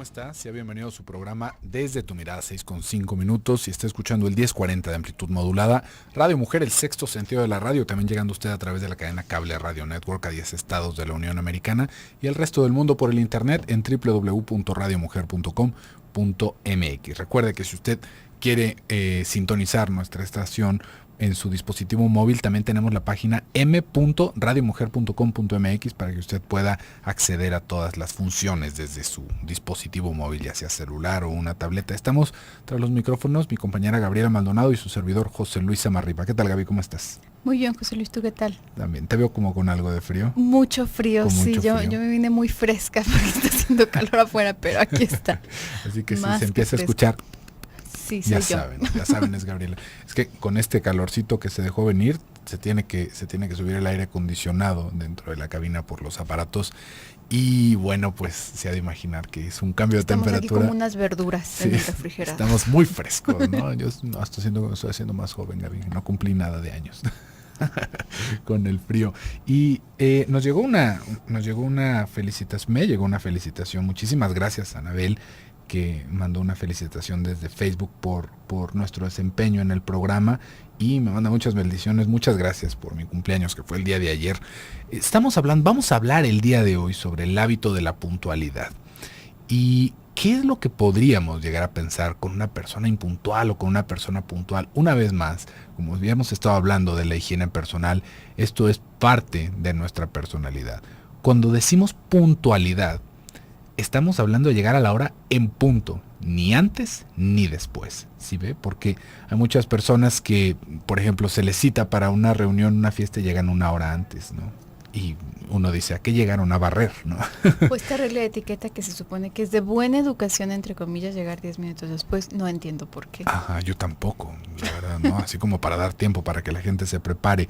está? Sea bienvenido a su programa Desde tu Mirada, 6:05. Y está escuchando el 1040 de amplitud modulada. Radio Mujer, el sexto sentido de la radio. También llegando usted a través de la cadena Cable Radio Network a 10 estados de la Unión Americana y el resto del mundo por el internet en www.radiomujer.com.mx. Recuerde que si usted quiere sintonizar nuestra estación en su dispositivo móvil, también tenemos la página m.radiomujer.com.mx para que usted pueda acceder a todas las funciones desde su dispositivo móvil, ya sea celular o una tableta. Estamos tras los micrófonos, mi compañera Gabriela Maldonado y su servidor José Luis Samarripa. ¿Qué tal, Gaby? ¿Cómo estás? Muy bien, José Luis, ¿tú qué tal? También, te veo como con algo de frío. Mucho frío, Con sí, mucho yo frío. me vine muy fresca porque está haciendo calor afuera, pero aquí está. Así que si Más se que empieza a fresco. escuchar, Sí, soy ya yo. saben, es Gabriela. Es que con este calorcito que se dejó venir, se tiene que subir el aire acondicionado dentro de la cabina por los aparatos. Y bueno, pues se ha de imaginar que es un cambio Estamos de aquí temperatura. como unas verduras Sí, en el refrigerador. estamos muy frescos, ¿no? Yo no, estoy haciendo más joven, Gaby. No cumplí nada de años con el frío. Y nos llegó una felicitación, me llegó una felicitación. Muchísimas gracias, Anabel, que mandó una felicitación desde Facebook por nuestro desempeño en el programa y me manda muchas bendiciones. Muchas gracias por mi cumpleaños, que fue el día de ayer. Vamos a hablar el día de hoy sobre el hábito de la puntualidad. ¿Y qué es lo que podríamos llegar a pensar con una persona impuntual o con una persona puntual? Una vez más, como habíamos estado hablando de la higiene personal, esto es parte de nuestra personalidad. Cuando decimos puntualidad, estamos hablando de llegar a la hora en punto, ni antes ni después, ¿sí ve? Porque hay muchas personas que, por ejemplo, se les cita para una reunión, una fiesta y llegan una hora antes, ¿no? Y uno dice, ¿a qué llegaron? A barrer, ¿no? Pues esta regla de etiqueta que se supone que es de buena educación, entre comillas, llegar 10 minutos después, no entiendo por qué. Ajá, yo tampoco, la verdad, ¿no? Así como para dar tiempo para que la gente se prepare.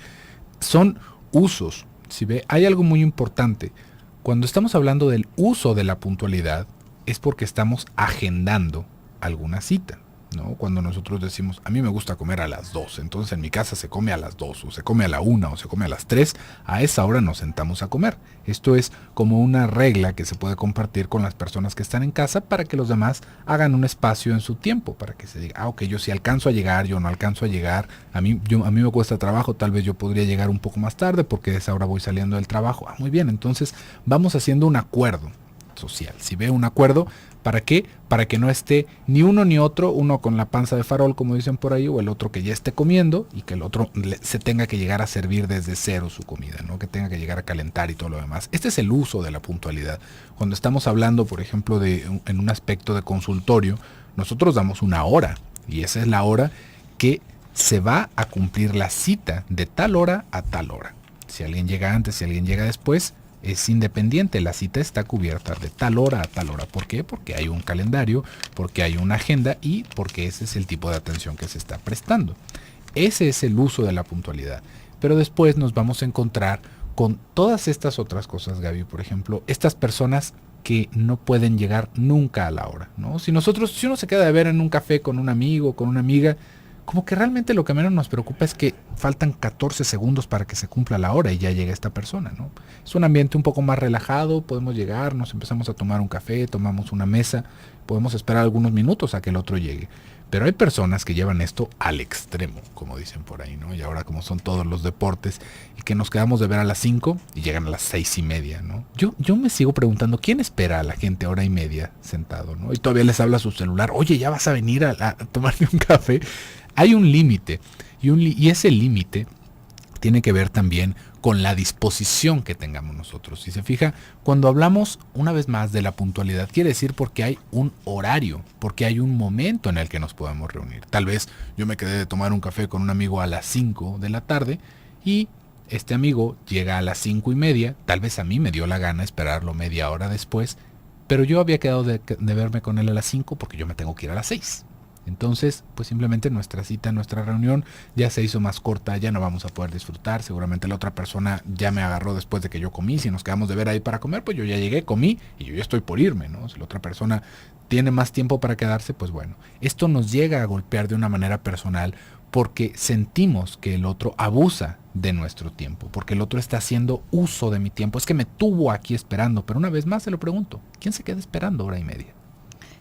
Son usos, ¿sí ve? Hay algo muy importante. Cuando estamos hablando del uso de la puntualidad, es porque estamos agendando alguna cita, ¿no? Cuando nosotros decimos, a mí me gusta comer a las 2, entonces en mi casa se come a las 2, o se come a la 1, o se come a las 3, a esa hora nos sentamos a comer. Esto es como una regla que se puede compartir con las personas que están en casa para que los demás hagan un espacio en su tiempo, para que se diga, ok, yo sí alcanzo a llegar, yo no alcanzo a llegar, a mí me cuesta trabajo, tal vez yo podría llegar un poco más tarde porque a esa hora voy saliendo del trabajo. Muy bien, entonces vamos haciendo un acuerdo social. Si ve un acuerdo, ¿para qué? Para que no esté ni uno ni otro, uno con la panza de farol, como dicen por ahí, o el otro que ya esté comiendo y que el otro se tenga que llegar a servir desde cero su comida, ¿no? Que tenga que llegar a calentar y todo lo demás. Este es el uso de la puntualidad. Cuando estamos hablando, por ejemplo, en un aspecto de consultorio, nosotros damos una hora y esa es la hora que se va a cumplir la cita de tal hora a tal hora. Si alguien llega antes, si alguien llega después, es independiente, la cita está cubierta de tal hora a tal hora. ¿Por qué? Porque hay un calendario, porque hay una agenda y porque ese es el tipo de atención que se está prestando. Ese es el uso de la puntualidad. Pero después nos vamos a encontrar con todas estas otras cosas, Gaby. Por ejemplo, estas personas que no pueden llegar nunca a la hora, ¿no? Si uno se queda de ver en un café con un amigo, con una amiga, como que realmente lo que menos nos preocupa es que faltan 14 segundos para que se cumpla la hora y ya llega esta persona, ¿no? Es un ambiente un poco más relajado, podemos llegar, nos empezamos a tomar un café, tomamos una mesa, podemos esperar algunos minutos a que el otro llegue. Pero hay personas que llevan esto al extremo, como dicen por ahí, ¿no? Y ahora como son todos los deportes, y que nos quedamos de ver a las 5 y llegan a las 6:30, ¿no? Yo me sigo preguntando, ¿quién espera a la gente hora y media sentado, ¿no? Y todavía les habla su celular, oye, ya vas a venir a tomarte un café. Hay un límite, y ese límite tiene que ver también con la disposición que tengamos nosotros. Si se fija, cuando hablamos una vez más de la puntualidad, quiere decir porque hay un horario, porque hay un momento en el que nos podemos reunir. Tal vez yo me quedé de tomar un café con un amigo a las 5 de la tarde y este amigo llega a las 5:30, tal vez a mí me dio la gana esperarlo media hora después, pero yo había quedado de verme con él a las 5 porque yo me tengo que ir a las 6. Entonces, pues simplemente nuestra cita, nuestra reunión ya se hizo más corta, ya no vamos a poder disfrutar, seguramente la otra persona ya me agarró después de que yo comí, si nos quedamos de ver ahí para comer, pues yo ya llegué, comí y yo ya estoy por irme, ¿no? Si la otra persona tiene más tiempo para quedarse, pues bueno, esto nos llega a golpear de una manera personal porque sentimos que el otro abusa de nuestro tiempo, porque el otro está haciendo uso de mi tiempo, es que me tuvo aquí esperando, pero una vez más se lo pregunto, ¿quién se queda esperando hora y media?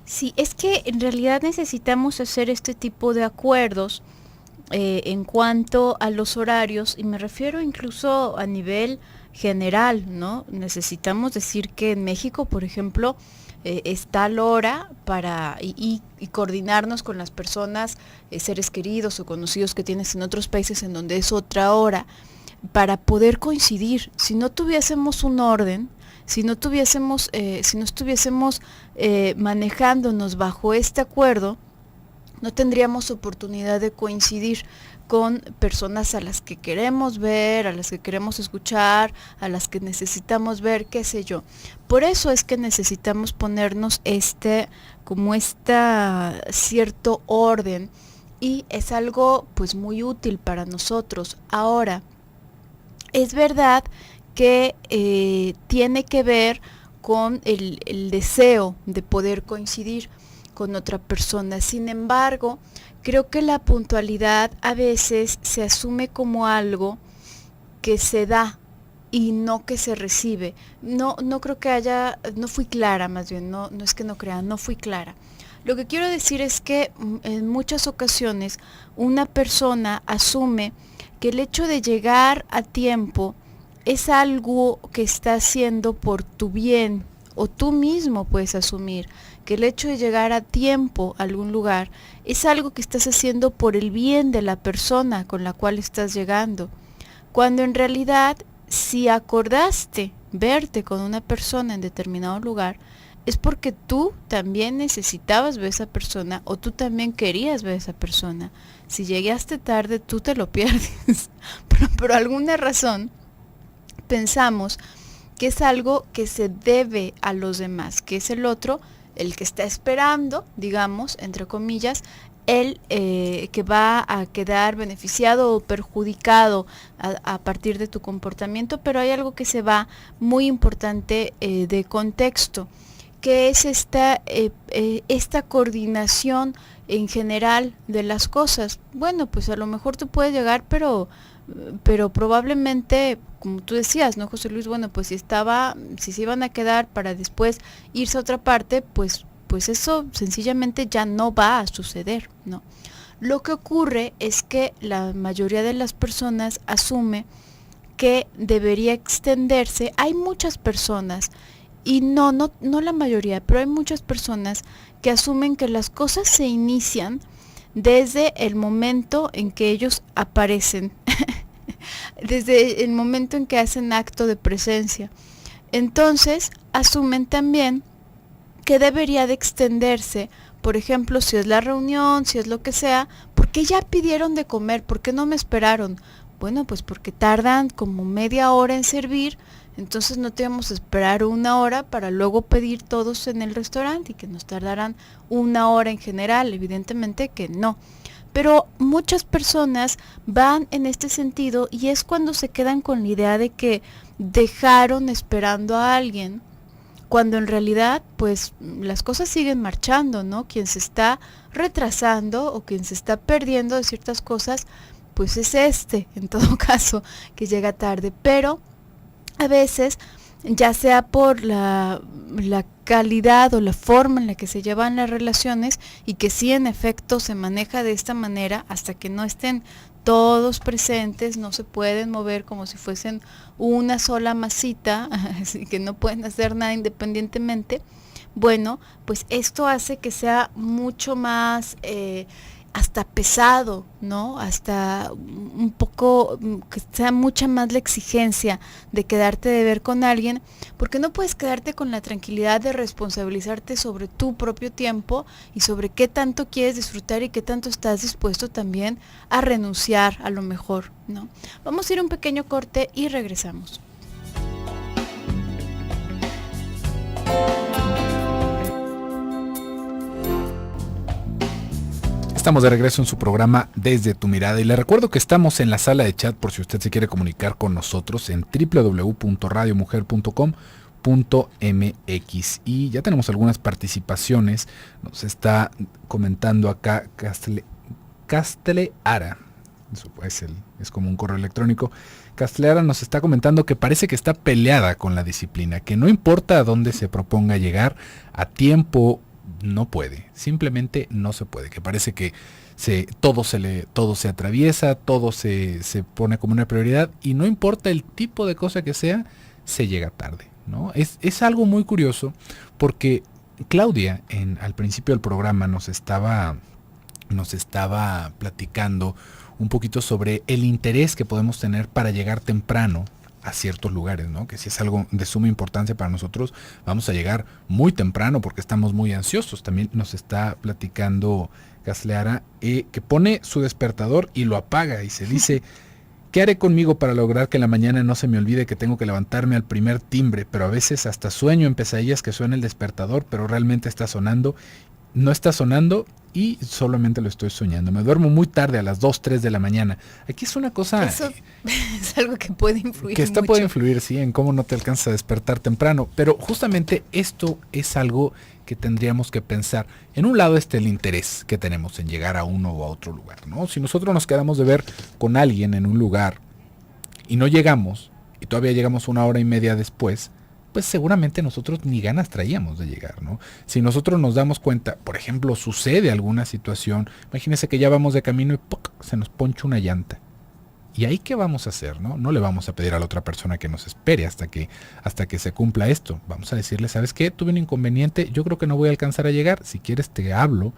Sí, es que en realidad necesitamos hacer este tipo de acuerdos en cuanto a los horarios, y me refiero incluso a nivel general, ¿no? Necesitamos decir que en México, por ejemplo, es tal hora para y coordinarnos con las personas, seres queridos o conocidos que tienes en otros países en donde es otra hora, para poder coincidir. Si no tuviésemos un orden, si no estuviésemos manejándonos bajo este acuerdo, no tendríamos oportunidad de coincidir con personas a las que queremos ver, a las que queremos escuchar, a las que necesitamos ver, qué sé yo. Por eso es que necesitamos ponernos como cierto orden, y es algo pues muy útil para nosotros. Ahora, es verdad que tiene que ver con el deseo de poder coincidir con otra persona. Sin embargo, creo que la puntualidad a veces se asume como algo que se da y no que se recibe. No creo que no fui clara, más bien, no es que no crea, no fui clara. Lo que quiero decir es que en muchas ocasiones una persona asume que el hecho de llegar a tiempo es algo que está haciendo por tu bien, o tú mismo puedes asumir que el hecho de llegar a tiempo a algún lugar es algo que estás haciendo por el bien de la persona con la cual estás llegando, cuando en realidad, si acordaste verte con una persona en determinado lugar, es porque tú también necesitabas ver a esa persona, o tú también querías ver a esa persona. Si llegaste tarde, tú te lo pierdes, pero por alguna razón pensamos que es algo que se debe a los demás, que es el otro, el que está esperando, digamos, entre comillas, el que va a quedar beneficiado o perjudicado a partir de tu comportamiento. Pero hay algo que se va muy importante de contexto, que es esta coordinación en general de las cosas. Bueno, pues a lo mejor tú puedes llegar, pero probablemente, como tú decías, ¿no, José Luis? Bueno, pues si se iban a quedar para después irse a otra parte, pues eso sencillamente ya no va a suceder, ¿no? Lo que ocurre es que la mayoría de las personas asume que debería extenderse. Hay muchas personas, y no la mayoría, pero hay muchas personas que asumen que las cosas se inician desde el momento en que ellos aparecen, desde el momento en que hacen acto de presencia. Entonces, asumen también que debería de extenderse, por ejemplo, si es la reunión, si es lo que sea, ¿por qué ya pidieron de comer? ¿Por qué no me esperaron? Bueno, pues porque tardan como media hora en servir, entonces no te vamos a esperar una hora para luego pedir todos en el restaurante y que nos tardarán una hora en general. Evidentemente que no. Pero muchas personas van en este sentido, y es cuando se quedan con la idea de que dejaron esperando a alguien, cuando en realidad pues las cosas siguen marchando, ¿no? Quien se está retrasando o quien se está perdiendo de ciertas cosas, pues es en todo caso, que llega tarde. Pero a veces, ya sea por la calidad o la forma en la que se llevan las relaciones, y que sí en efecto se maneja de esta manera, hasta que no estén todos presentes, no se pueden mover como si fuesen una sola masita, así que no pueden hacer nada independientemente. Bueno, pues esto hace que sea mucho más hasta pesado, ¿no? Hasta un poco, que sea mucha más la exigencia de quedarte de ver con alguien, porque no puedes quedarte con la tranquilidad de responsabilizarte sobre tu propio tiempo y sobre qué tanto quieres disfrutar y qué tanto estás dispuesto también a renunciar a lo mejor, ¿no? Vamos a ir a un pequeño corte y regresamos. Estamos de regreso en su programa Desde tu Mirada, y le recuerdo que estamos en la sala de chat por si usted se quiere comunicar con nosotros en www.radiomujer.com.mx, y ya tenemos algunas participaciones. Nos está comentando acá Castleara, eso es como un correo electrónico. Castleara nos está comentando que parece que está peleada con la disciplina, que no importa a dónde se proponga llegar, a tiempo no puede, simplemente no se puede, que parece que todo se atraviesa, todo se pone como una prioridad y no importa el tipo de cosa que sea, se llega tarde, ¿no? Es algo muy curioso porque Claudia al principio del programa nos estaba platicando un poquito sobre el interés que podemos tener para llegar temprano a ciertos lugares, ¿no? Que si es algo de suma importancia para nosotros, vamos a llegar muy temprano porque estamos muy ansiosos. También nos está platicando Gasleara que pone su despertador y lo apaga y se dice, ¿qué haré conmigo para lograr que en la mañana no se me olvide que tengo que levantarme al primer timbre? Pero a veces hasta sueño en pesadillas que suena el despertador, pero realmente está sonando. No está sonando y solamente lo estoy soñando. Me duermo muy tarde, a las 2, 3 de la mañana. Aquí es una cosa... Eso es algo que puede influir que mucho. puede influir, sí, en cómo no te alcanzas a despertar temprano. Pero justamente esto es algo que tendríamos que pensar. En un lado está el interés que tenemos en llegar a uno o a otro lugar, ¿no? Si nosotros nos quedamos de ver con alguien en un lugar y no llegamos, y todavía llegamos 1 hora y media después, pues seguramente nosotros ni ganas traíamos de llegar, ¿no? Si nosotros nos damos cuenta, por ejemplo, sucede alguna situación, imagínense que ya vamos de camino y ¡puc!, se nos poncha una llanta. ¿Y ahí qué vamos a hacer, no? No le vamos a pedir a la otra persona que nos espere hasta que se cumpla esto. Vamos a decirle, ¿sabes qué? Tuve un inconveniente, yo creo que no voy a alcanzar a llegar. Si quieres te hablo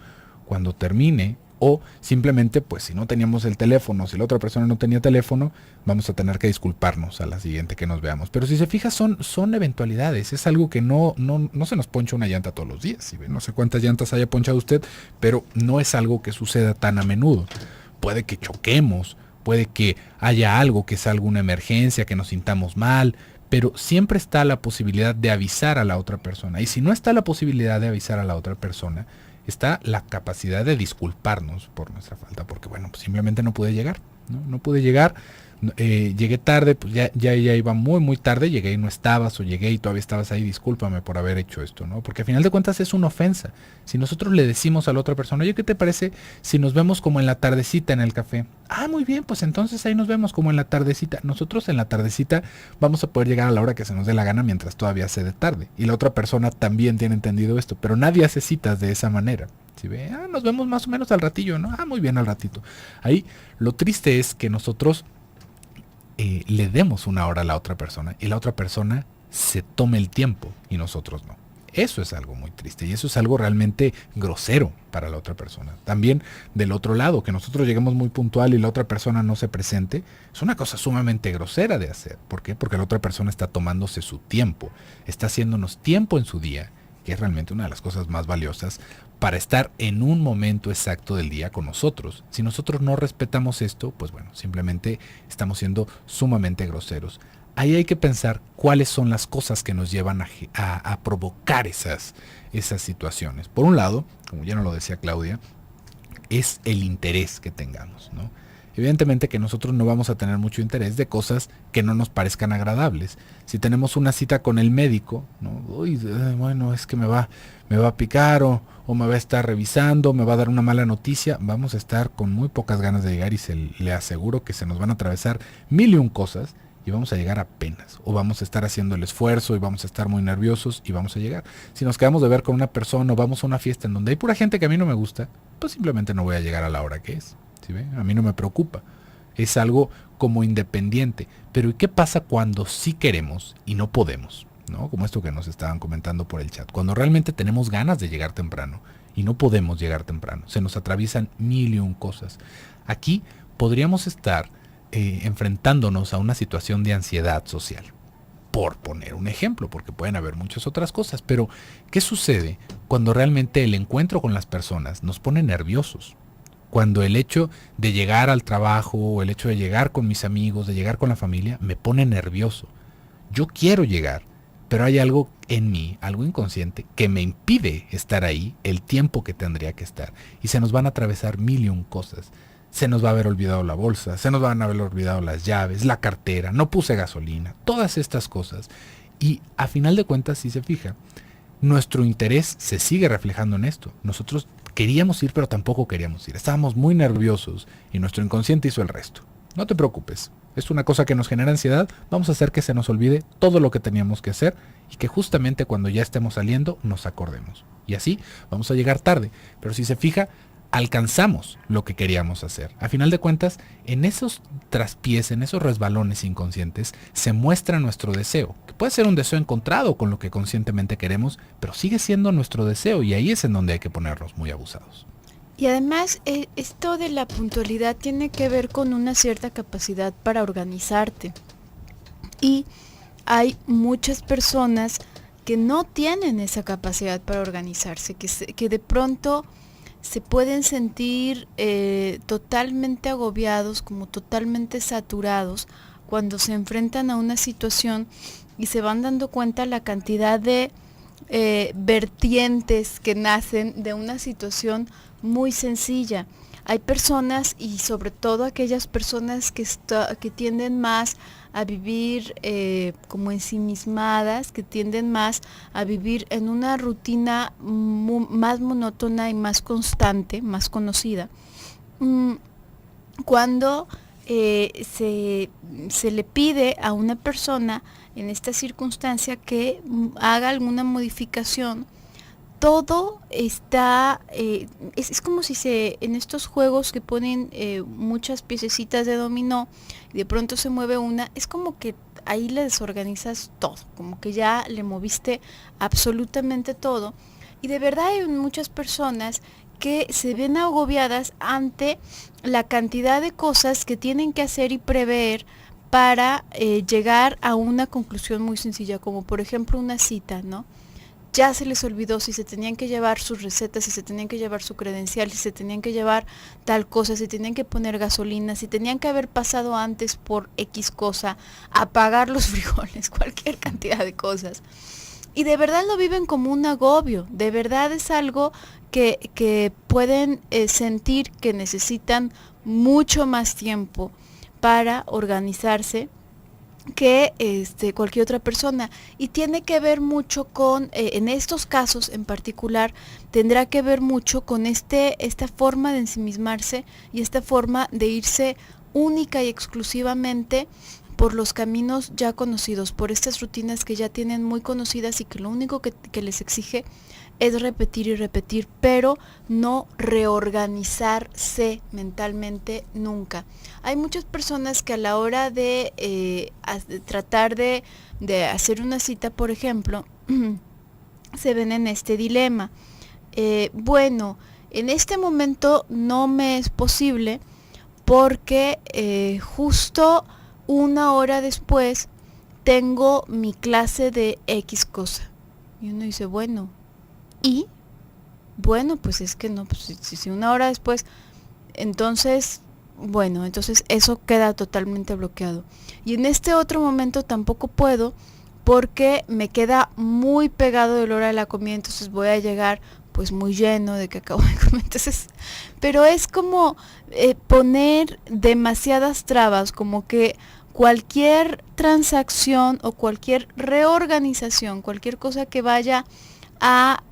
cuando termine. O simplemente, pues si no teníamos el teléfono, si la otra persona no tenía teléfono, vamos a tener que disculparnos a la siguiente que nos veamos. Pero si se fija, son eventualidades. Es algo que no se nos poncha una llanta todos los días. Si no sé cuántas llantas haya ponchado usted, pero no es algo que suceda tan a menudo. Puede que choquemos, puede que haya algo que sea alguna emergencia, que nos sintamos mal, pero siempre está la posibilidad de avisar a la otra persona. Y si no está la posibilidad de avisar a la otra persona, está la capacidad de disculparnos por nuestra falta, porque bueno, pues simplemente no pude llegar, no pude llegar, llegué tarde, pues ya iba muy tarde, llegué y no estabas, o llegué y todavía estabas ahí, discúlpame por haber hecho esto, ¿no? Porque al final de cuentas es una ofensa. Si nosotros le decimos a la otra persona, oye, ¿qué te parece si nos vemos como en la tardecita en el café? Ah, muy bien, pues entonces ahí nos vemos como en la tardecita. Nosotros en la tardecita vamos a poder llegar a la hora que se nos dé la gana mientras todavía sea de tarde. Y la otra persona también tiene entendido esto, pero nadie hace citas de esa manera. Si ve, nos vemos más o menos al ratillo, ¿no? Muy bien, al ratito. Ahí lo triste es que nosotros le demos 1 hora a la otra persona y la otra persona se tome el tiempo y nosotros no. Eso es algo muy triste y eso es algo realmente grosero para la otra persona. También del otro lado, que nosotros lleguemos muy puntual y la otra persona no se presente, es una cosa sumamente grosera de hacer. ¿Por qué? Porque la otra persona está tomándose su tiempo, está haciéndonos tiempo en su día, que es realmente una de las cosas más valiosas para estar en un momento exacto del día con nosotros. Si nosotros no respetamos esto, pues bueno, simplemente estamos siendo sumamente groseros. Ahí hay que pensar cuáles son las cosas que nos llevan a provocar esas situaciones. Por un lado, como ya nos lo decía Claudia, es el interés que tengamos, ¿no? Evidentemente que nosotros no vamos a tener mucho interés de cosas que no nos parezcan agradables. Si tenemos una cita con el médico, ¿no? Bueno, es que me va a picar o me va a estar revisando, me va a dar una mala noticia, vamos a estar con muy pocas ganas de llegar y le aseguro que se nos van a atravesar 1001 cosas y vamos a llegar apenas. O vamos a estar haciendo el esfuerzo y vamos a estar muy nerviosos y vamos a llegar. Si nos quedamos de ver con una persona o vamos a una fiesta en donde hay pura gente que a mí no me gusta, pues simplemente no voy a llegar a la hora que es. ¿Sí ve? A mí no me preocupa. Es algo como independiente. Pero ¿y qué pasa cuando sí queremos y no podemos? ¿No? Como esto que nos estaban comentando por el chat. Cuando realmente tenemos ganas de llegar temprano y no podemos llegar temprano. Se nos atraviesan 1001 cosas. Aquí podríamos estar enfrentándonos a una situación de ansiedad social. Por poner un ejemplo, porque pueden haber muchas otras cosas. Pero ¿qué sucede cuando realmente el encuentro con las personas nos pone nerviosos? Cuando el hecho de llegar al trabajo, o el hecho de llegar con mis amigos, de llegar con la familia, me pone nervioso. Yo quiero llegar, pero hay algo en mí, algo inconsciente, que me impide estar ahí el tiempo que tendría que estar. Y se nos van a atravesar 1001 cosas. Se nos va a haber olvidado la bolsa, se nos van a haber olvidado las llaves, la cartera, no puse gasolina, todas estas cosas. Y a final de cuentas, si se fija, nuestro interés se sigue reflejando en esto. Nosotros queríamos ir, pero tampoco queríamos ir. Estábamos muy nerviosos y nuestro inconsciente hizo el resto. No te preocupes, es una cosa que nos genera ansiedad. Vamos a hacer que se nos olvide todo lo que teníamos que hacer y que justamente cuando ya estemos saliendo nos acordemos. Y así vamos a llegar tarde. Pero si se fija, alcanzamos lo que queríamos hacer. A final de cuentas, en esos traspiés, en esos resbalones inconscientes, se muestra nuestro deseo, que puede ser un deseo encontrado con lo que conscientemente queremos, pero sigue siendo nuestro deseo y ahí es en donde hay que ponernos muy abusados. Y además, esto de la puntualidad tiene que ver con una cierta capacidad para organizarte. Y hay muchas personas que no tienen esa capacidad para organizarse, que de pronto se pueden sentir totalmente agobiados, como totalmente saturados, cuando se enfrentan a una situación y se van dando cuenta la cantidad de vertientes que nacen de una situación muy sencilla. Hay personas, y sobre todo aquellas personas que tienden más a vivir como ensimismadas, que tienden más a vivir en una rutina más monótona y más constante, más conocida. Cuando se le pide a una persona en esta circunstancia que haga alguna modificación, todo está, es como si en estos juegos que ponen muchas piececitas de dominó y de pronto se mueve una, es como que ahí le desorganizas todo, como que ya le moviste absolutamente todo. Y de verdad hay muchas personas que se ven agobiadas ante la cantidad de cosas que tienen que hacer y prever para llegar a una conclusión muy sencilla, como por ejemplo una cita, ¿no? Ya se les olvidó si se tenían que llevar sus recetas, si se tenían que llevar su credencial, si se tenían que llevar tal cosa, si tenían que poner gasolina, si tenían que haber pasado antes por X cosa, apagar los frijoles, cualquier cantidad de cosas. Y de verdad lo viven como un agobio, de verdad es algo que pueden sentir que necesitan mucho más tiempo para organizarse que cualquier otra persona, y tiene que ver mucho con en estos casos en particular tendrá que ver mucho con esta forma de ensimismarse y esta forma de irse única y exclusivamente por los caminos ya conocidos, por estas rutinas que ya tienen muy conocidas y que lo único que les exige es repetir y repetir, pero no reorganizarse mentalmente nunca. Hay muchas personas que a la hora de tratar de hacer una cita, por ejemplo, se ven en este dilema. Bueno, en este momento no me es posible porque justo una hora después tengo mi clase de X cosa. Y uno dice, bueno, y bueno, pues es que no, pues si una hora después, entonces, bueno, entonces eso queda totalmente bloqueado. Y en este otro momento tampoco puedo porque me queda muy pegado el hora de la comida, entonces voy a llegar pues muy lleno de que acabo de comer. Entonces, pero es como poner demasiadas trabas, como que cualquier transacción o cualquier reorganización, cualquier cosa que vaya a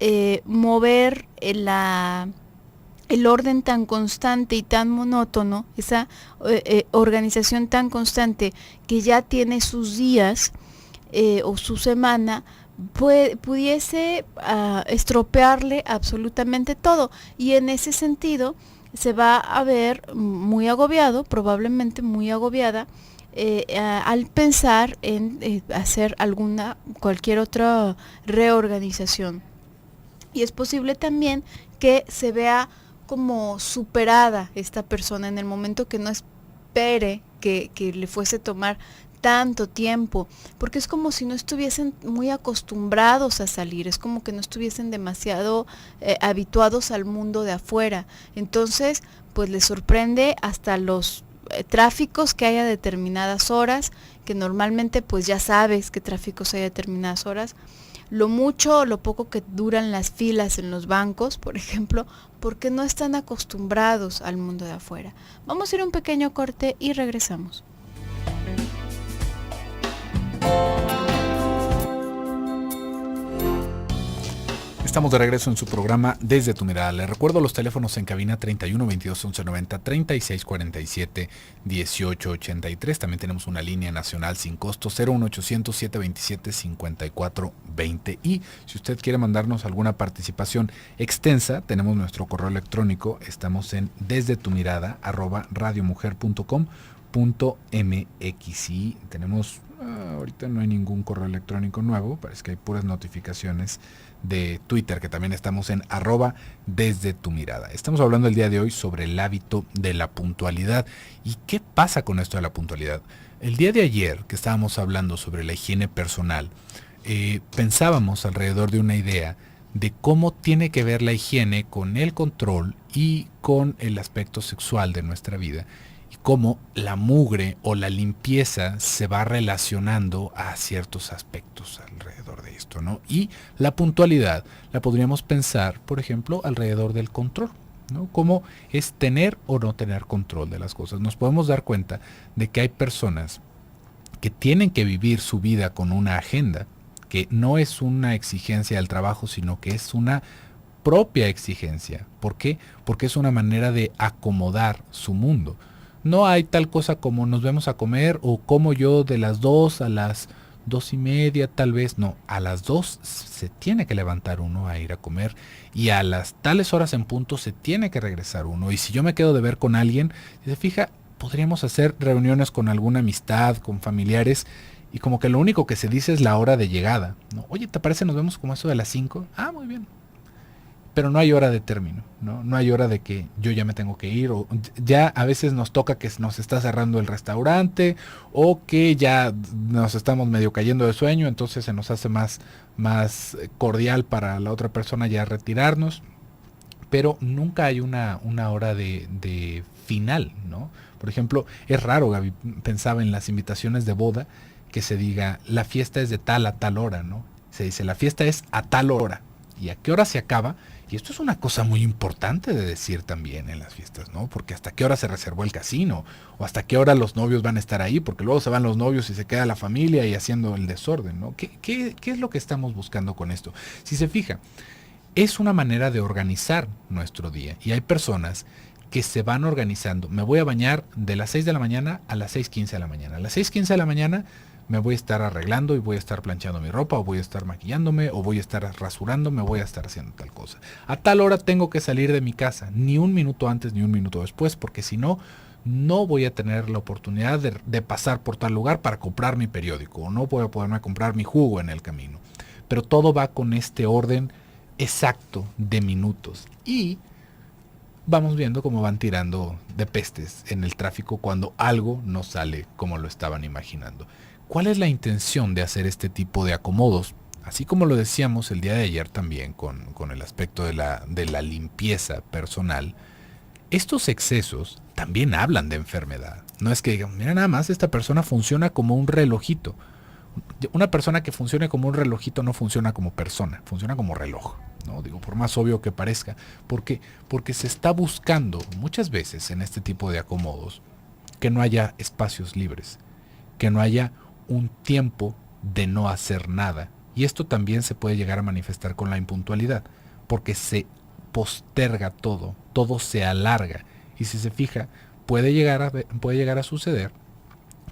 mover el orden tan constante y tan monótono, esa organización tan constante que ya tiene sus días o su semana, pudiese estropearle absolutamente todo, y en ese sentido se va a ver muy agobiado, probablemente muy agobiada, al pensar en hacer cualquier otra reorganización. Y es posible también que se vea como superada esta persona en el momento que no espere que le fuese a tomar tanto tiempo, porque es como si no estuviesen muy acostumbrados a salir, es como que no estuviesen demasiado habituados al mundo de afuera. Entonces, pues les sorprende hasta los tráficos que hay a determinadas horas, que normalmente pues ya sabes qué tráficos hay a determinadas horas, lo mucho o lo poco que duran las filas en los bancos, por ejemplo, porque no están acostumbrados al mundo de afuera. Vamos a ir a un pequeño corte y regresamos. Estamos de regreso en su programa Desde tu Mirada. Les recuerdo los teléfonos en cabina 31 22 11 90, 36 47 18 83. También tenemos una línea nacional sin costo 01800 727 54 20. Y si usted quiere mandarnos alguna participación extensa, tenemos nuestro correo electrónico. Estamos en desdetumirada@radiomujer.com.mx. Y tenemos, ahorita no hay ningún correo electrónico nuevo, parece que hay puras notificaciones de Twitter, que también estamos en @desde tu mirada. Estamos hablando el día de hoy sobre el hábito de la puntualidad. ¿Y qué pasa con esto de la puntualidad? El día de ayer, que estábamos hablando sobre la higiene personal, pensábamos alrededor de una idea de cómo tiene que ver la higiene con el control y con el aspecto sexual de nuestra vida, y cómo la mugre o la limpieza se va relacionando a ciertos aspectos alrededor de esto, ¿no? Y la puntualidad la podríamos pensar, por ejemplo, alrededor del control, ¿no? Cómo es tener o no tener control de las cosas. Nos podemos dar cuenta de que hay personas que tienen que vivir su vida con una agenda, que no es una exigencia del trabajo, sino que es una propia exigencia. ¿Por qué? Porque es una manera de acomodar su mundo. No hay tal cosa como nos vemos a comer o como yo de las 2 a las 2:30 tal vez. No, a las 2 se tiene que levantar uno a ir a comer y a las tales horas en punto se tiene que regresar uno. Y si yo me quedo de ver con alguien, si se fija, podríamos hacer reuniones con alguna amistad, con familiares, y como que lo único que se dice es la hora de llegada, ¿no? Oye, ¿te parece nos vemos como eso de las 5? Ah, muy bien. Pero no hay hora de término, ¿no? No hay hora de que yo ya me tengo que ir, o ya a veces nos toca que nos está cerrando el restaurante, o que ya nos estamos medio cayendo de sueño, entonces se nos hace más cordial para la otra persona ya retirarnos, pero nunca hay una hora de final, ¿no? Por ejemplo, es raro, Gaby, pensaba en las invitaciones de boda, que se diga, la fiesta es de tal a tal hora, ¿no? Se dice, la fiesta es a tal hora, y a qué hora se acaba. Y esto es una cosa muy importante de decir también en las fiestas, ¿no? Porque hasta qué hora se reservó el casino, o hasta qué hora los novios van a estar ahí, porque luego se van los novios y se queda la familia y haciendo el desorden, ¿no? ¿Qué es lo que estamos buscando con esto? Si se fija, es una manera de organizar nuestro día, y hay personas que se van organizando. Me voy a bañar de las 6 de la mañana a las 6:15 de la mañana. A las 6:15 de la mañana me voy a estar arreglando y voy a estar planchando mi ropa, o voy a estar maquillándome, o voy a estar rasurándome, voy a estar haciendo tal cosa. A tal hora tengo que salir de mi casa, ni un minuto antes ni un minuto después, porque si no, no voy a tener la oportunidad de pasar por tal lugar para comprar mi periódico, o no voy a poderme comprar mi jugo en el camino. Pero todo va con este orden exacto de minutos. Y vamos viendo cómo van tirando de pestes en el tráfico cuando algo no sale como lo estaban imaginando. ¿Cuál es la intención de hacer este tipo de acomodos? Así como lo decíamos el día de ayer también con el aspecto de la limpieza personal, estos excesos también hablan de enfermedad. No es que digan, mira nada más, esta persona funciona como un relojito. Una persona que funcione como un relojito no funciona como persona, funciona como reloj, ¿no? Digo, por más obvio que parezca. ¿Por qué? Porque se está buscando muchas veces en este tipo de acomodos que no haya espacios libres, que no haya un tiempo de no hacer nada. Y esto también se puede llegar a manifestar con la impuntualidad, porque se posterga todo, todo se alarga. Y si se fija, puede llegar a suceder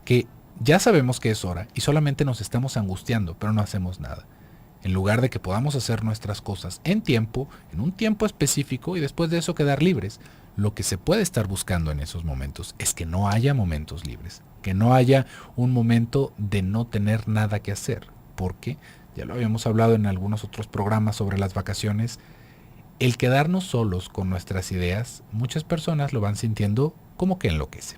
que ya sabemos que es hora y solamente nos estamos angustiando, pero no hacemos nada. En lugar de que podamos hacer nuestras cosas en tiempo, en un tiempo específico, y después de eso quedar libres. Lo que se puede estar buscando en esos momentos es que no haya momentos libres, que no haya un momento de no tener nada que hacer, porque, ya lo habíamos hablado en algunos otros programas sobre las vacaciones, el quedarnos solos con nuestras ideas, muchas personas lo van sintiendo como que enloquece.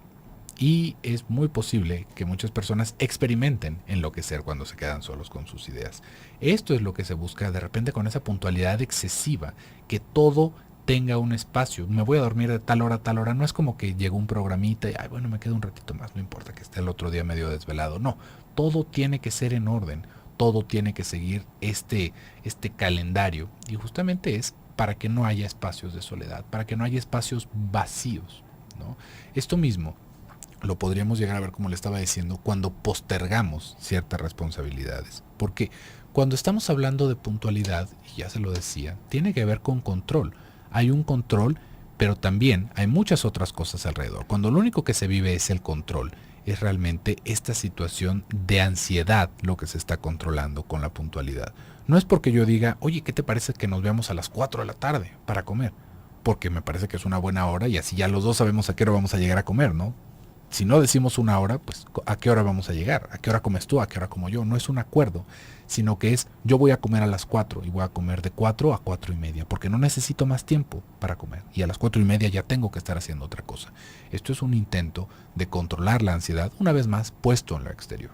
Y es muy posible que muchas personas experimenten enloquecer cuando se quedan solos con sus ideas. Esto es lo que se busca de repente con esa puntualidad excesiva, que todo tenga un espacio. Me voy a dormir de tal hora a tal hora. No es como que llegó un programita y, ay, bueno, me quedo un ratito más, no importa que esté el otro día medio desvelado. No, todo tiene que ser en orden, todo tiene que seguir este calendario. Y justamente es para que no haya espacios de soledad, para que no haya espacios vacíos, ¿no? Esto mismo lo podríamos llegar a ver, como le estaba diciendo, cuando postergamos ciertas responsabilidades. ¿Por qué? Cuando estamos hablando de puntualidad, y ya se lo decía, tiene que ver con control. Hay un control, pero también hay muchas otras cosas alrededor. Cuando lo único que se vive es el control, es realmente esta situación de ansiedad lo que se está controlando con la puntualidad. No es porque yo diga, oye, ¿qué te parece que nos veamos a las 4 de la tarde para comer? Porque me parece que es una buena hora y así ya los dos sabemos a qué hora vamos a llegar a comer, ¿no? Si no decimos una hora, pues ¿a qué hora vamos a llegar? ¿A qué hora comes tú? ¿A qué hora como yo? No es un acuerdo, sino que es yo voy a comer a las 4 y voy a comer de 4 a 4 y media, porque no necesito más tiempo para comer. Y a las 4 y media ya tengo que estar haciendo otra cosa. Esto es un intento de controlar la ansiedad, una vez más puesto en lo exterior.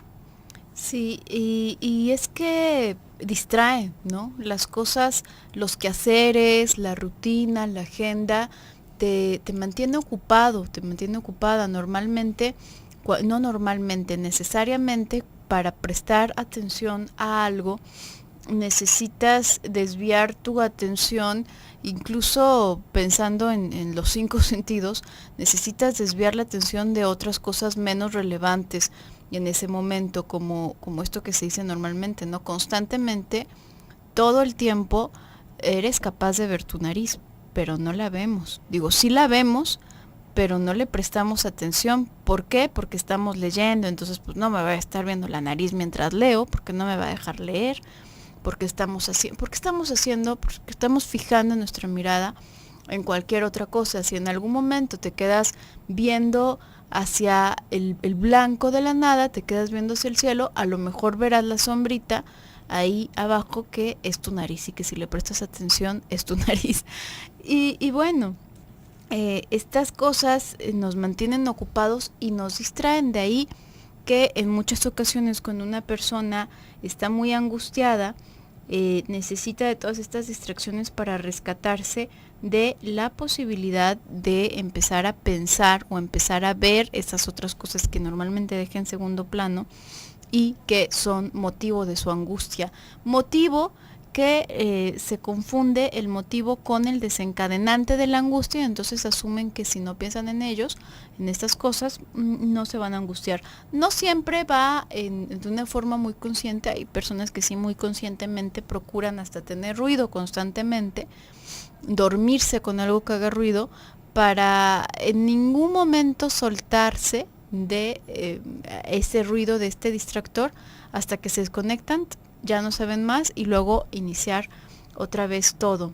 Sí, y es que distrae, ¿no? Las cosas, los quehaceres, la rutina, la agenda, te mantiene ocupado, te mantiene ocupada. Normalmente, no normalmente, necesariamente para prestar atención a algo, necesitas desviar tu atención, incluso pensando en los cinco sentidos, necesitas desviar la atención de otras cosas menos relevantes. Y en ese momento, como esto que se dice normalmente, ¿no? Constantemente, todo el tiempo, eres capaz de ver tu nariz, pero no la vemos. Digo, sí la vemos, pero no le prestamos atención. ¿Por qué? Porque estamos leyendo, entonces pues no me va a estar viendo la nariz mientras leo, porque no me va a dejar leer, porque estamos fijando nuestra mirada en cualquier otra cosa. Si en algún momento te quedas viendo hacia el blanco de la nada, te quedas viendo hacia el cielo, a lo mejor verás la sombrita ahí abajo que es tu nariz, y que si le prestas atención es tu nariz. Y bueno, estas cosas nos mantienen ocupados y nos distraen. De ahí que en muchas ocasiones cuando una persona está muy angustiada, necesita de todas estas distracciones para rescatarse de la posibilidad de empezar a pensar o empezar a ver esas otras cosas que normalmente deja en segundo plano y que son motivo de su angustia. Motivo que se confunde el motivo con el desencadenante de la angustia, entonces asumen que si no piensan en ellos, en estas cosas, no se van a angustiar. No siempre va de una forma muy consciente. Hay personas que sí muy conscientemente procuran hasta tener ruido constantemente, dormirse con algo que haga ruido, para en ningún momento soltarse de ese ruido, de este distractor, hasta que se desconectan, ya no saben más, y luego iniciar otra vez todo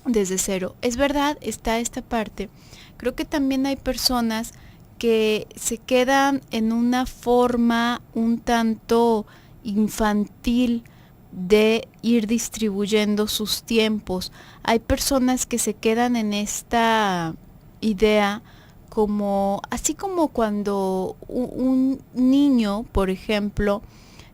desde cero. Es verdad, está esta parte. Creo que también hay personas que se quedan en una forma un tanto infantil de ir distribuyendo sus tiempos. Hay personas que se quedan en esta idea como, así como cuando un niño, por ejemplo,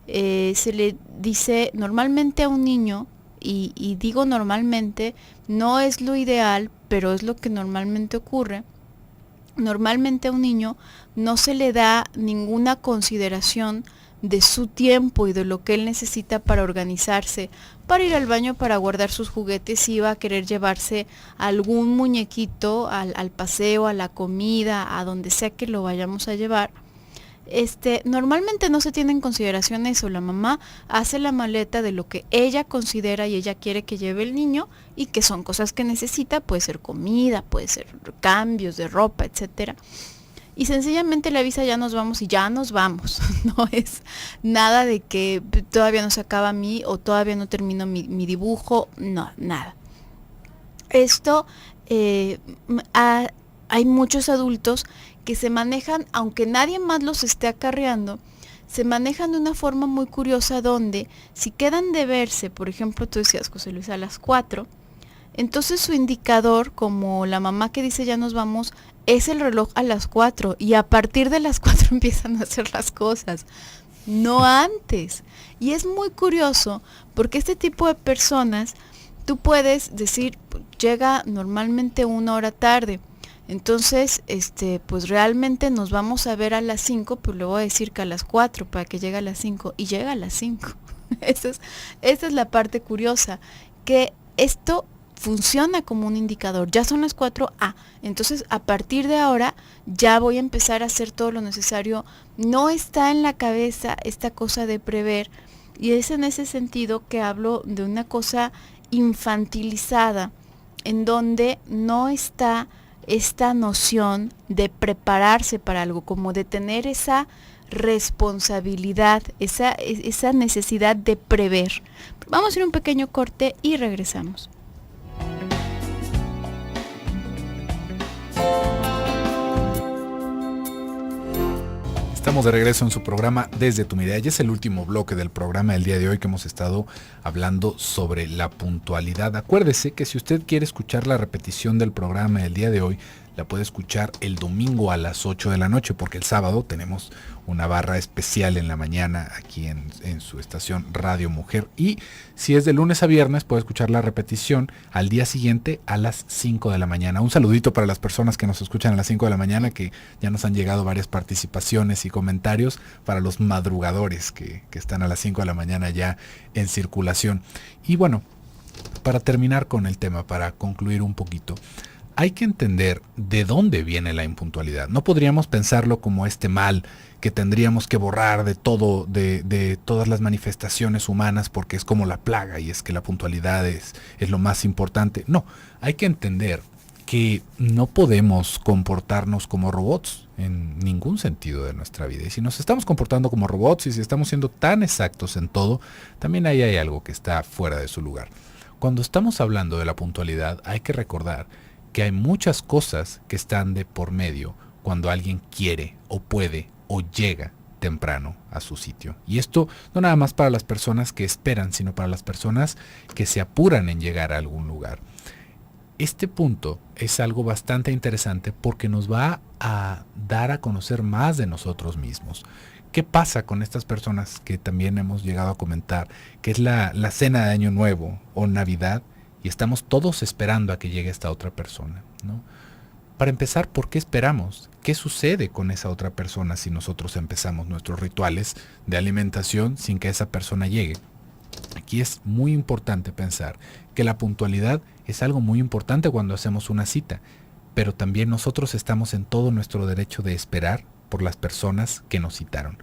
se le dice normalmente a un niño, y digo normalmente, no es lo ideal, pero es lo que normalmente ocurre. Normalmente a un niño no se le da ninguna consideración de su tiempo y de lo que él necesita para organizarse, para ir al baño, para guardar sus juguetes, si va a querer llevarse algún muñequito al paseo, a la comida, a donde sea que lo vayamos a llevar. Normalmente no se tiene en consideración eso. La mamá hace la maleta de lo que ella considera y ella quiere que lleve el niño, y que son cosas que necesita, puede ser comida, puede ser cambios de ropa, etcétera. Y sencillamente le avisa, ya nos vamos, y ya nos vamos. No es nada de que todavía no se acaba a mí, o todavía no termino mi dibujo, no, nada. Esto, hay muchos adultos que se manejan, aunque nadie más los esté acarreando, se manejan de una forma muy curiosa, donde si quedan de verse, por ejemplo, tú decías, José Luis, a las 4, entonces su indicador, como la mamá que dice ya nos vamos, es el reloj a las 4, y a partir de las 4 empiezan a hacer las cosas, no antes. Y es muy curioso, porque este tipo de personas, tú puedes decir, llega normalmente 1 hora tarde, entonces, pues realmente nos vamos a ver a las 5, pues le voy a decir que a las 4 para que llegue a las 5, y llega a las 5. Esa es la parte curiosa, que esto funciona como un indicador. Ya son las 4, entonces a partir de ahora ya voy a empezar a hacer todo lo necesario. No está en la cabeza esta cosa de prever, Y es en ese sentido que hablo de una cosa infantilizada, en donde no está esta noción de prepararse para algo, como de tener esa responsabilidad, esa necesidad de prever. Vamos a hacer un pequeño corte y regresamos. Estamos de regreso en su programa Desde tu Mirada. Ya es el último bloque del programa del día de hoy, que hemos estado hablando sobre la puntualidad. Acuérdese que si usted quiere escuchar la repetición del programa del día de hoy, la puede escuchar el domingo a las 8 de la noche, porque el sábado tenemos una barra especial en la mañana aquí en su estación Radio Mujer. Y si es de lunes a viernes, puede escuchar la repetición al día siguiente a las 5 de la mañana. Un saludito para las personas que nos escuchan a las 5 de la mañana, que ya nos han llegado varias participaciones y comentarios para los madrugadores que están a las 5 de la mañana ya en circulación. Y bueno, para terminar con el tema, para concluir un poquito, hay que entender de dónde viene la impuntualidad. No podríamos pensarlo como este mal que tendríamos que borrar de todo, de todas las manifestaciones humanas, porque es como la plaga y es que la puntualidad es lo más importante. No, hay que entender que no podemos comportarnos como robots en ningún sentido de nuestra vida. Y si nos estamos comportando como robots y si estamos siendo tan exactos en todo, también ahí hay algo que está fuera de su lugar. Cuando estamos hablando de la puntualidad, hay que recordar que hay muchas cosas que están de por medio cuando alguien quiere o puede o llega temprano a su sitio. Y esto no nada más para las personas que esperan, sino para las personas que se apuran en llegar a algún lugar. Este punto es algo bastante interesante porque nos va a dar a conocer más de nosotros mismos. ¿Qué pasa con estas personas que también hemos llegado a comentar, que es la cena de Año Nuevo o Navidad, y estamos todos esperando a que llegue esta otra persona, ¿no? Para empezar, ¿por qué esperamos? ¿Qué sucede con esa otra persona si nosotros empezamos nuestros rituales de alimentación sin que esa persona llegue? Aquí es muy importante pensar que la puntualidad es algo muy importante cuando hacemos una cita, pero también nosotros estamos en todo nuestro derecho de esperar por las personas que nos citaron.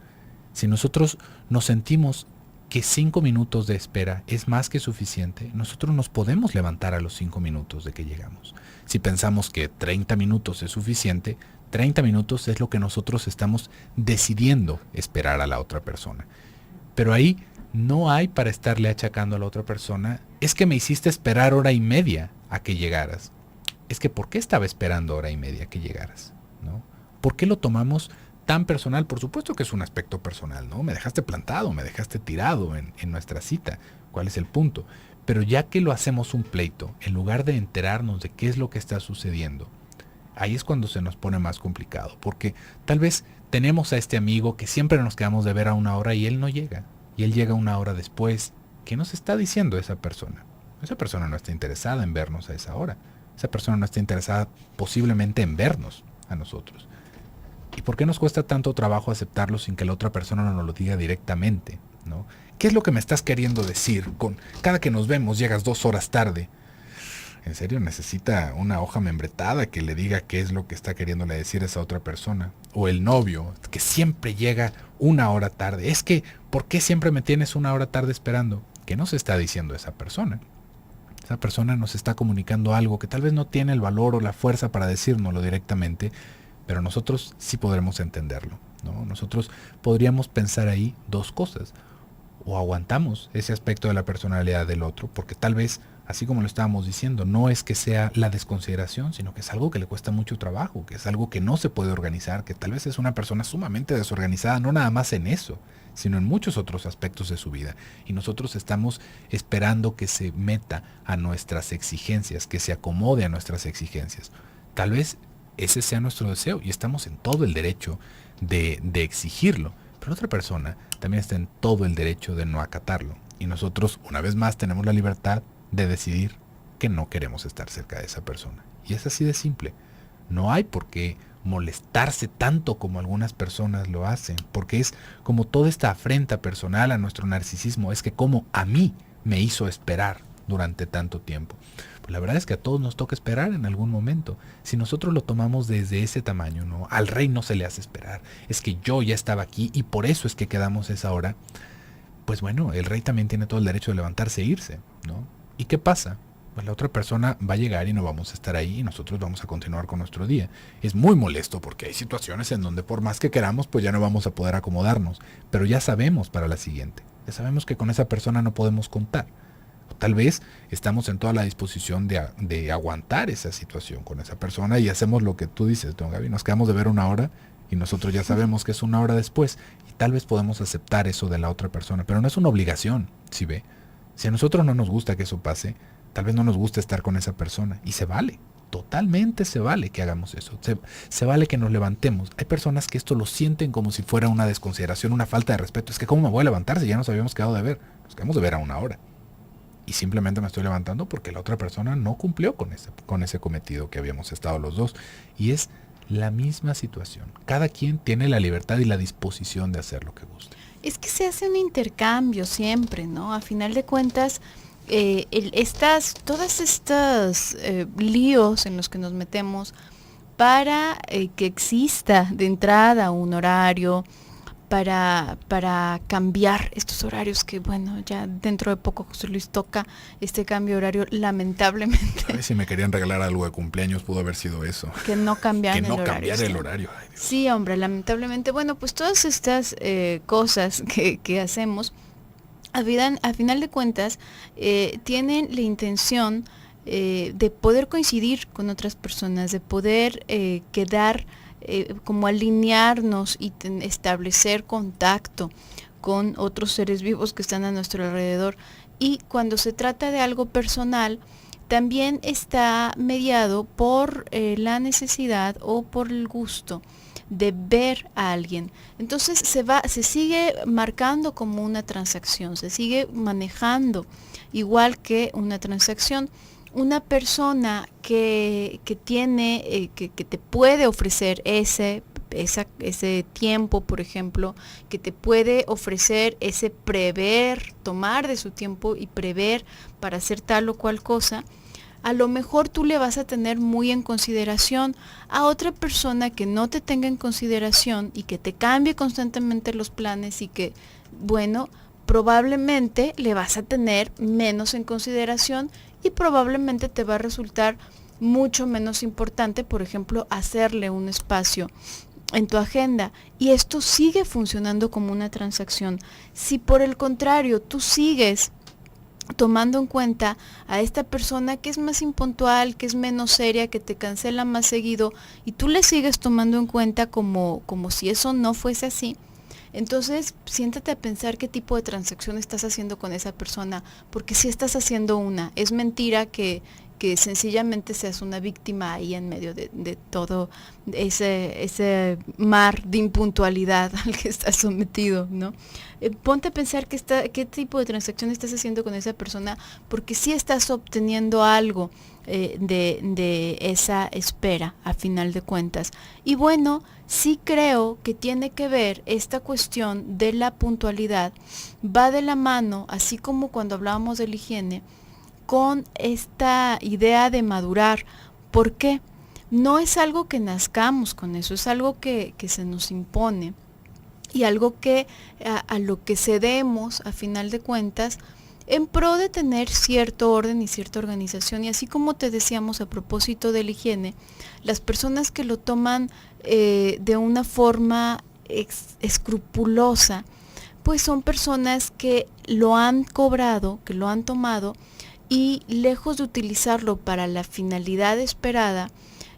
Si nosotros nos sentimos que 5 minutos de espera es más que suficiente, nosotros nos podemos levantar a los 5 minutos de que llegamos. Si pensamos que 30 minutos es suficiente, 30 minutos es lo que nosotros estamos decidiendo esperar a la otra persona. Pero ahí no hay para estarle achacando a la otra persona, es que me hiciste esperar 1:30 a que llegaras. Es que ¿por qué estaba esperando 1:30 a que llegaras? ¿No? ¿Por qué lo tomamos tan personal? Por supuesto que es un aspecto personal, ¿no? Me dejaste plantado, me dejaste tirado en nuestra cita. ¿Cuál es el punto? Pero ya que lo hacemos un pleito, en lugar de enterarnos de qué es lo que está sucediendo, ahí es cuando se nos pone más complicado. Porque tal vez tenemos a este amigo que siempre nos quedamos de ver a 1 hora y él no llega. Y él llega 1 hora después. ¿Qué nos está diciendo esa persona? Esa persona no está interesada en vernos a esa hora. Esa persona no está interesada posiblemente en vernos a nosotros. ¿Y por qué nos cuesta tanto trabajo aceptarlo sin que la otra persona nos lo diga directamente, ¿no? ¿Qué es lo que me estás queriendo decir con cada que nos vemos llegas 2 horas tarde? ¿En serio necesita una hoja membretada que le diga qué es lo que está queriéndole decir a esa otra persona? O el novio, que siempre llega 1 hora tarde. Es que, ¿por qué siempre me tienes 1 hora tarde esperando? ¿Qué nos está diciendo esa persona? Esa persona nos está comunicando algo que tal vez no tiene el valor o la fuerza para decírnoslo directamente, pero nosotros sí podremos entenderlo, ¿no? Nosotros podríamos pensar ahí 2 cosas. O aguantamos ese aspecto de la personalidad del otro, porque tal vez, así como lo estábamos diciendo, no es que sea la desconsideración, sino que es algo que le cuesta mucho trabajo, que es algo que no se puede organizar, que tal vez es una persona sumamente desorganizada, no nada más en eso, sino en muchos otros aspectos de su vida. Y nosotros estamos esperando que se meta a nuestras exigencias, que se acomode a nuestras exigencias. Tal vez ese sea nuestro deseo y estamos en todo el derecho de exigirlo, pero otra persona también está en todo el derecho de no acatarlo. Y nosotros, una vez más, tenemos la libertad de decidir que no queremos estar cerca de esa persona. Y es así de simple. No hay por qué molestarse tanto como algunas personas lo hacen, porque es como toda esta afrenta personal a nuestro narcisismo, es que como a mí me hizo esperar durante tanto tiempo. Pues la verdad es que a todos nos toca esperar en algún momento. Si nosotros lo tomamos desde ese tamaño, ¿no? Al rey no se le hace esperar. Es que yo ya estaba aquí y por eso es que quedamos esa hora. pues bueno, el rey también tiene todo el derecho de levantarse e irse, ¿no? ¿Y qué pasa? Pues la otra persona va a llegar y no vamos a estar ahí y nosotros vamos a continuar con nuestro día. Es muy molesto porque hay situaciones en donde por más que queramos, pues ya no vamos a poder acomodarnos, pero ya sabemos para la siguiente. Ya sabemos que con esa persona no podemos contar. O tal vez estamos en toda la disposición de aguantar esa situación con esa persona y hacemos lo que tú dices, don Gaby, nos quedamos de ver una hora y nosotros ya sabemos que es una hora después y tal vez podemos aceptar eso de la otra persona, pero no es una obligación, ¿sí ve? Si a nosotros no nos gusta que eso pase, tal vez no nos gusta estar con esa persona y se vale, totalmente se vale que hagamos eso, se vale que nos levantemos. Hay personas que esto lo sienten como si fuera una desconsideración, una falta de respeto. Es que ¿cómo me voy a levantar si ya nos habíamos quedado de ver? Nos quedamos de ver a una hora. Y simplemente me estoy levantando porque la otra persona no cumplió con ese cometido que habíamos estado los dos. Y es la misma situación. Cada quien tiene la libertad y la disposición de hacer lo que guste. Es que se hace un intercambio siempre, ¿no? A final de cuentas, todas estas líos en los que nos metemos para que exista de entrada un horario, para cambiar estos horarios que, bueno, ya dentro de poco José Luis toca este cambio de horario, lamentablemente. A ver si me querían regalar algo de cumpleaños, pudo haber sido eso. Que no cambiaran el horario. Que no horario. cambiar el horario. Ay, Dios. Sí, hombre, lamentablemente. Bueno, pues todas estas cosas que hacemos, a final de cuentas, tienen la intención de poder coincidir con otras personas, de poder quedar como alinearnos y establecer contacto con otros seres vivos que están a nuestro alrededor. Y cuando se trata de algo personal, también está mediado por la necesidad o por el gusto de ver a alguien. Entonces se sigue marcando como una transacción, se sigue manejando igual que una transacción. Una persona que tiene, que te puede ofrecer ese tiempo, por ejemplo, que te puede ofrecer ese prever, tomar de su tiempo y prever para hacer tal o cual cosa, a lo mejor tú le vas a tener muy en consideración. A otra persona que no te tenga en consideración y que te cambie constantemente los planes y que, bueno, probablemente le vas a tener menos en consideración y probablemente te va a resultar mucho menos importante, por ejemplo, hacerle un espacio en tu agenda. Y esto sigue funcionando como una transacción. Si por el contrario tú sigues tomando en cuenta a esta persona que es más impuntual, que es menos seria, que te cancela más seguido, y tú le sigues tomando en cuenta como si eso no fuese así, entonces siéntate a pensar qué tipo de transacción estás haciendo con esa persona, porque si estás haciendo una, es mentira que sencillamente seas una víctima ahí en medio de todo ese mar de impuntualidad al que estás sometido, ¿no? Ponte a pensar qué tipo de transacción estás haciendo con esa persona, porque sí estás obteniendo algo de esa espera a final de cuentas. Y bueno, sí creo que tiene que ver esta cuestión de la puntualidad, va de la mano, así como cuando hablábamos de la higiene, con esta idea de madurar. ¿Por qué? No es algo que nazcamos con eso, es algo que se nos impone y algo que a lo que cedemos a final de cuentas en pro de tener cierto orden y cierta organización. Y así como te decíamos a propósito de la higiene, las personas que lo toman de una forma escrupulosa, pues son personas que lo han cobrado, que lo han tomado, y lejos de utilizarlo para la finalidad esperada,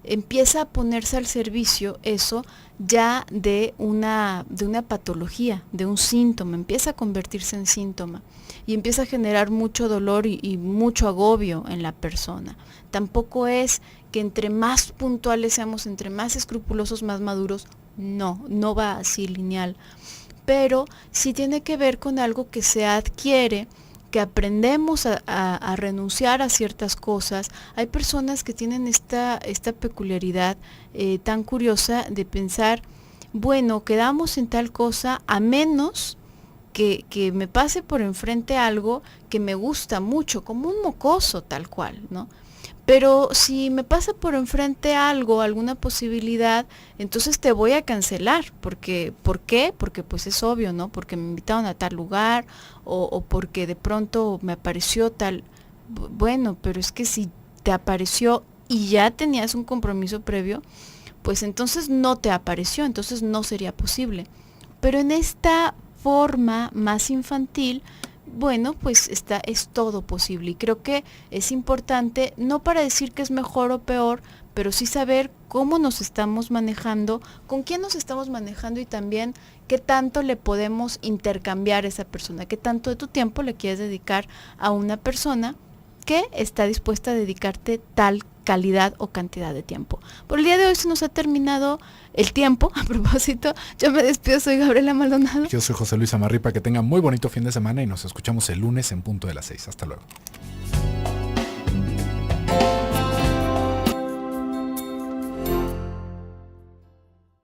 empieza a ponerse al servicio eso ya de una patología, de un síntoma, empieza a convertirse en síntoma y empieza a generar mucho dolor y mucho agobio en la persona. Tampoco es que entre más puntuales seamos, entre más escrupulosos, más maduros, no va así lineal, pero sí tiene que ver con algo que se adquiere, que aprendemos a renunciar a ciertas cosas. Hay personas que tienen esta peculiaridad tan curiosa de pensar, bueno, quedamos en tal cosa a menos que me pase por enfrente algo que me gusta mucho, como un mocoso tal cual, ¿no? Pero si me pasa por enfrente algo, alguna posibilidad, entonces te voy a cancelar, porque, ¿por qué? Porque pues es obvio, ¿no? Porque me invitaron a tal lugar o porque de pronto me apareció tal, bueno, pero es que si te apareció y ya tenías un compromiso previo, pues entonces no te apareció, entonces no sería posible. Pero en esta forma más infantil, bueno, pues es todo posible y creo que es importante, no para decir que es mejor o peor, pero sí saber cómo nos estamos manejando, con quién nos estamos manejando y también qué tanto le podemos intercambiar a esa persona, qué tanto de tu tiempo le quieres dedicar a una persona que está dispuesta a dedicarte tal calidad o cantidad de tiempo. Por el día de hoy se nos ha terminado el tiempo. A propósito, yo me despido, soy Gabriela Maldonado. Yo soy José Luis Amarripa, que tenga muy bonito fin de semana y nos escuchamos el lunes en punto de las 6. Hasta luego.